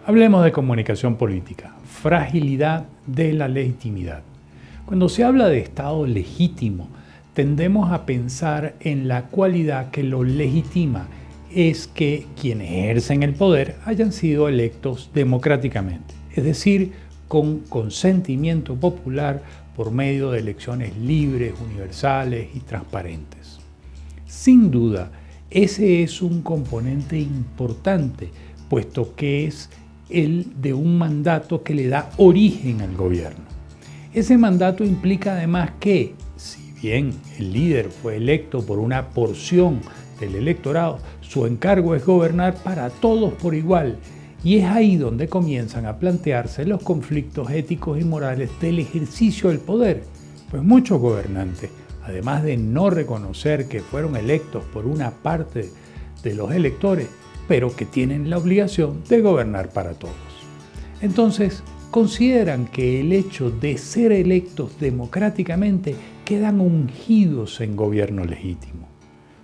Hablemos de comunicación política, fragilidad de la legitimidad. Cuando se habla de Estado legítimo, tendemos a pensar en la cualidad que lo legitima es que quienes ejercen el poder hayan sido electos democráticamente, es decir, con consentimiento popular por medio de elecciones libres, universales y transparentes. Sin duda, ese es un componente importante, puesto que es el de un mandato que le da origen al gobierno. Ese mandato implica además que, si bien el líder fue electo por una porción del electorado, su encargo es gobernar para todos por igual, y es ahí donde comienzan a plantearse los conflictos éticos y morales del ejercicio del poder, pues muchos gobernantes, además de no reconocer que fueron electos por una parte de los electores, pero que tienen la obligación de gobernar para todos. Entonces, consideran que el hecho de ser electos democráticamente quedan ungidos en gobierno legítimo.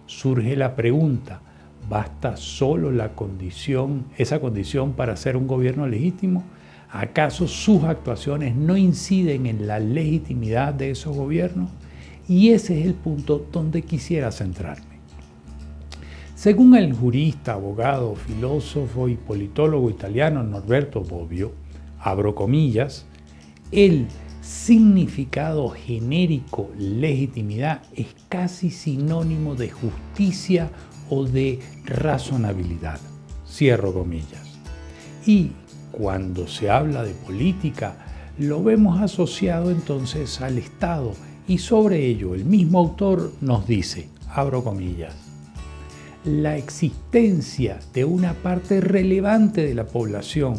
Surge la pregunta, ¿basta solo esa condición para ser un gobierno legítimo? ¿Acaso sus actuaciones no inciden en la legitimidad de esos gobiernos? Y ese es el punto donde quisiera centrarme. Según el jurista, abogado, filósofo y politólogo italiano Norberto Bobbio, abro comillas, el significado genérico legitimidad es casi sinónimo de justicia o de razonabilidad, cierro comillas. Y cuando se habla de política, lo vemos asociado entonces al Estado y sobre ello el mismo autor nos dice, abro comillas, la existencia de una parte relevante de la población,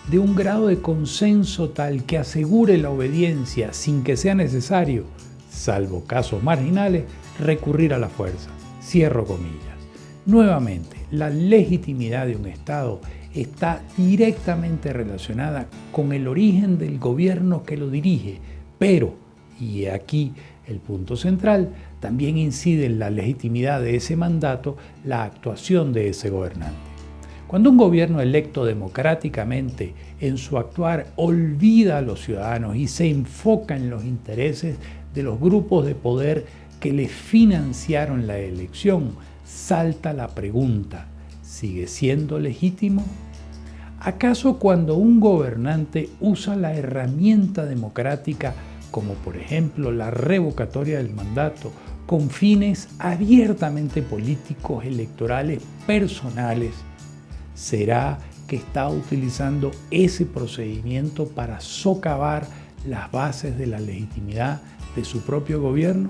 de un grado de consenso tal que asegure la obediencia sin que sea necesario, salvo casos marginales, recurrir a la fuerza. Cierro comillas. Nuevamente, la legitimidad de un Estado está directamente relacionada con el origen del gobierno que lo dirige, pero, y aquí el punto central, también incide en la legitimidad de ese mandato la actuación de ese gobernante. Cuando un gobierno electo democráticamente en su actuar olvida a los ciudadanos y se enfoca en los intereses de los grupos de poder que le financiaron la elección, salta la pregunta, ¿sigue siendo legítimo? ¿Acaso cuando un gobernante usa la herramienta democrática, como por ejemplo la revocatoria del mandato, con fines abiertamente políticos, electorales, personales, ¿será que está utilizando ese procedimiento para socavar las bases de la legitimidad de su propio gobierno?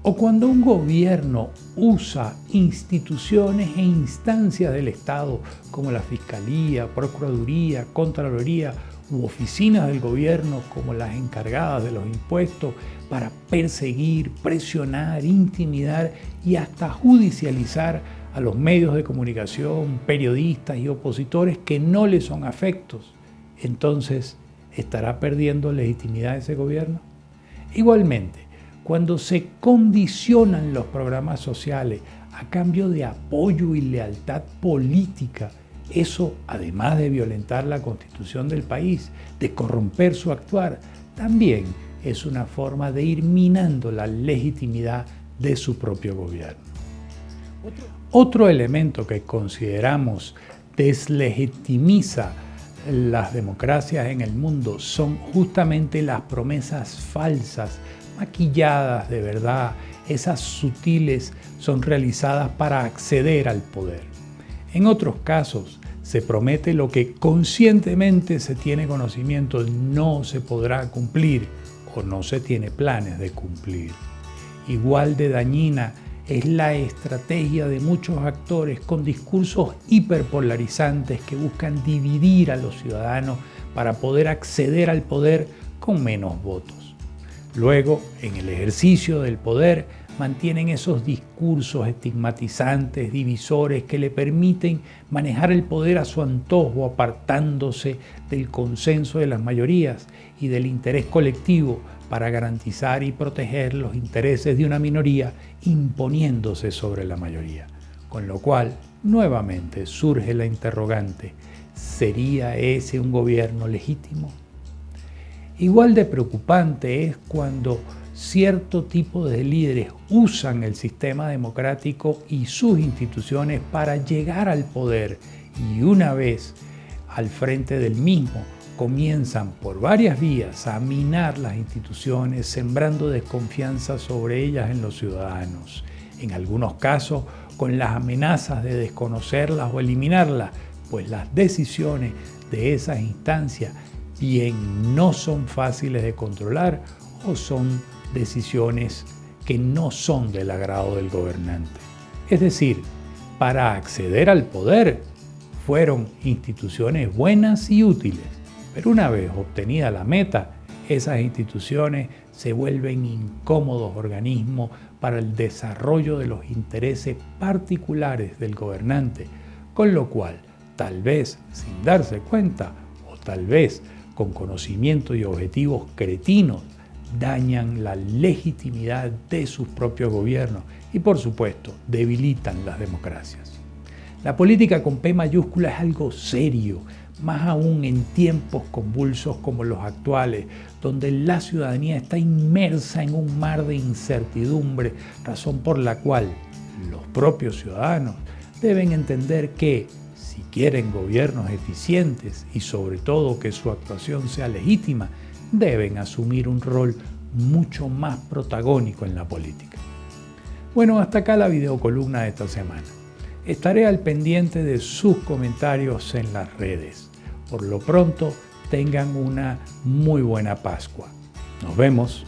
¿O cuando un gobierno usa instituciones e instancias del Estado como la Fiscalía, Procuraduría, Contraloría u oficinas del gobierno como las encargadas de los impuestos para perseguir, presionar, intimidar y hasta judicializar a los medios de comunicación, periodistas y opositores que no le son afectos? Entonces, ¿estará perdiendo legitimidad ese gobierno? Igualmente, cuando se condicionan los programas sociales a cambio de apoyo y lealtad política, eso, además de violentar la Constitución del país, de corromper su actuar, también es una forma de ir minando la legitimidad de su propio gobierno. Otro elemento que consideramos deslegitimiza las democracias en el mundo son justamente las promesas falsas, maquilladas de verdad, esas sutiles son realizadas para acceder al poder. En otros casos, se promete lo que conscientemente se tiene conocimiento no se podrá cumplir o no se tiene planes de cumplir. Igual de dañina es la estrategia de muchos actores con discursos hiperpolarizantes que buscan dividir a los ciudadanos para poder acceder al poder con menos votos. Luego, en el ejercicio del poder, mantienen esos discursos estigmatizantes, divisores, que le permiten manejar el poder a su antojo, apartándose del consenso de las mayorías y del interés colectivo para garantizar y proteger los intereses de una minoría, imponiéndose sobre la mayoría. Con lo cual, nuevamente surge la interrogante, ¿Sería ese un gobierno legítimo? Igual de preocupante es cuando cierto tipo de líderes usan el sistema democrático y sus instituciones para llegar al poder y una vez al frente del mismo comienzan por varias vías a minar las instituciones, sembrando desconfianza sobre ellas en los ciudadanos. En algunos casos con las amenazas de desconocerlas o eliminarlas, pues las decisiones de esas instancias bien no son fáciles de controlar o son decisiones que no son del agrado del gobernante. Es decir, para acceder al poder fueron instituciones buenas y útiles, pero una vez obtenida la meta, esas instituciones se vuelven incómodos organismos para el desarrollo de los intereses particulares del gobernante, con lo cual, tal vez sin darse cuenta o tal vez con conocimiento y objetivos cretinos, dañan la legitimidad de sus propios gobiernos y, por supuesto, debilitan las democracias. La política con P mayúscula es algo serio, más aún en tiempos convulsos como los actuales, donde la ciudadanía está inmersa en un mar de incertidumbre, razón por la cual los propios ciudadanos deben entender que, si quieren gobiernos eficientes y sobre todo que su actuación sea legítima, deben asumir un rol mucho más protagónico en la política. Bueno, hasta acá la videocolumna de esta semana. Estaré al pendiente de sus comentarios en las redes. Por lo pronto, tengan una muy buena Pascua. Nos vemos.